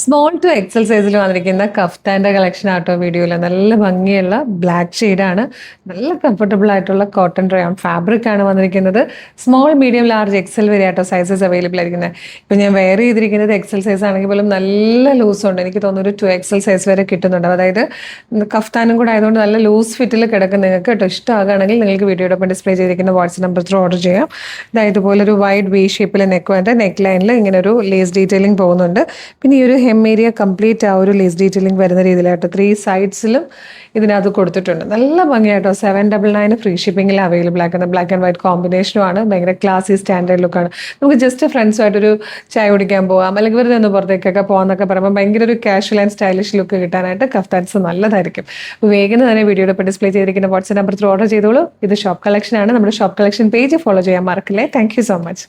Small to Excel സൈസിൽ വന്നിരിക്കുന്ന കഫ്താൻ്റെ collection ആട്ടോ വീഡിയോയിൽ നല്ല ഭംഗിയുള്ള ബ്ലാക്ക് ഷെയ്ഡാണ്. നല്ല കംഫർട്ടബിൾ ആയിട്ടുള്ള കോട്ടൺ റയോൺ ഫാബ്രിക് ആണ് വന്നിരിക്കുന്നത്. സ്മോൾ മീഡിയം ലാർജ് എക്സൽ വരെ ആട്ടോ സൈസസ് അവൈലബിൾ ആയിരിക്കുന്നത്. ഇപ്പം ഞാൻ വെയർ ചെയ്തിരിക്കുന്നത് എക്സൽ സൈസ് ആണെങ്കിൽ പോലും നല്ല ലൂസുണ്ട്. എനിക്ക് തോന്നുന്നു ഒരു 2XL സൈസ് വരെ കിട്ടുന്നുണ്ട്. അതായത് കഫ്താനും കൂടെ ആയതുകൊണ്ട് നല്ല ലൂസ് ഫിറ്റിൽ കിടക്കും. നിങ്ങൾക്ക് കേട്ടോ ഇഷ്ടമാകുകയാണെങ്കിൽ നിങ്ങൾക്ക് വീഡിയോടൊപ്പം ഡിസ്പ്ലേ ചെയ്തിരിക്കുന്ന വാട്സ്ആപ്പ് നമ്പർ ത്രൂ ഓർഡർ ചെയ്യാം. ഇതായത് ഇതുപോലെ ഒരു വൈഡ് വി ഷേപ്പിൽ നെക്ക് വേണ്ട നെക്ക് ലൈനിൽ ഇങ്ങനെ ഒരു ലേസ് ഡീറ്റെയിലിംഗ് പോകുന്നുണ്ട്. പിന്നെ ഈ ഒരു ഹെം ഏരിയ കംപ്ലീറ്റ് ആ ഒരു ലേസ് ഡീറ്റെയിലിംഗ് വരുന്ന രീതിയിലായിട്ട് 3 സൈഡ്സിലും ഇതിനകത്ത് കൊടുത്തിട്ടുണ്ട്. നല്ല ഭംഗിയായിട്ടോ. 799 ഫ്രീ ഷിപ്പിംഗിൽ അവൈലബിൾ ആക്കുന്നത്. ബ്ലാക്ക് ആൻഡ് വൈറ്റ് കോമ്പിനേഷനുമാണ്. ഭയങ്കര ക്ലാസി സ്റ്റാൻഡേർഡ് ലുക്കാണ്. നമുക്ക് ജസ്റ്റ് ഫ്രണ്ട്സുമായിട്ടൊരു ചായ കുടിക്കാൻ പോകാം, അല്ലെങ്കിൽ വെറുതെ ഒന്ന് പുറത്തേക്കൊക്കെ പോകാമെന്നൊക്കെ പറയുമ്പോൾ ഭയങ്കര ഒരു കാഷ്വൽ ആൻഡ് സ്റ്റൈലിഷ് ലുക്ക് കിട്ടാനായിട്ട് കഫ്താൻസ് നല്ലതായിരിക്കും. വേഗം തന്നെ വീഡിയോയുടെ ഇപ്പോൾ ഡിസ്പ്ലേ ചെയ്തിരിക്കുന്ന വാട്സ്ആപ്പ് നമ്പർ ത്രൂ ഓർഡർ ചെയ്തോളൂ. ഇത് ഷോപ്പ് കളക്ഷൻ ആണ്. നമ്മുടെ ഷോപ്പ് കളക്ഷൻ പേജ് ഫോളോ ചെയ്യാൻ മറക്കില്ലേ. Thank you so much.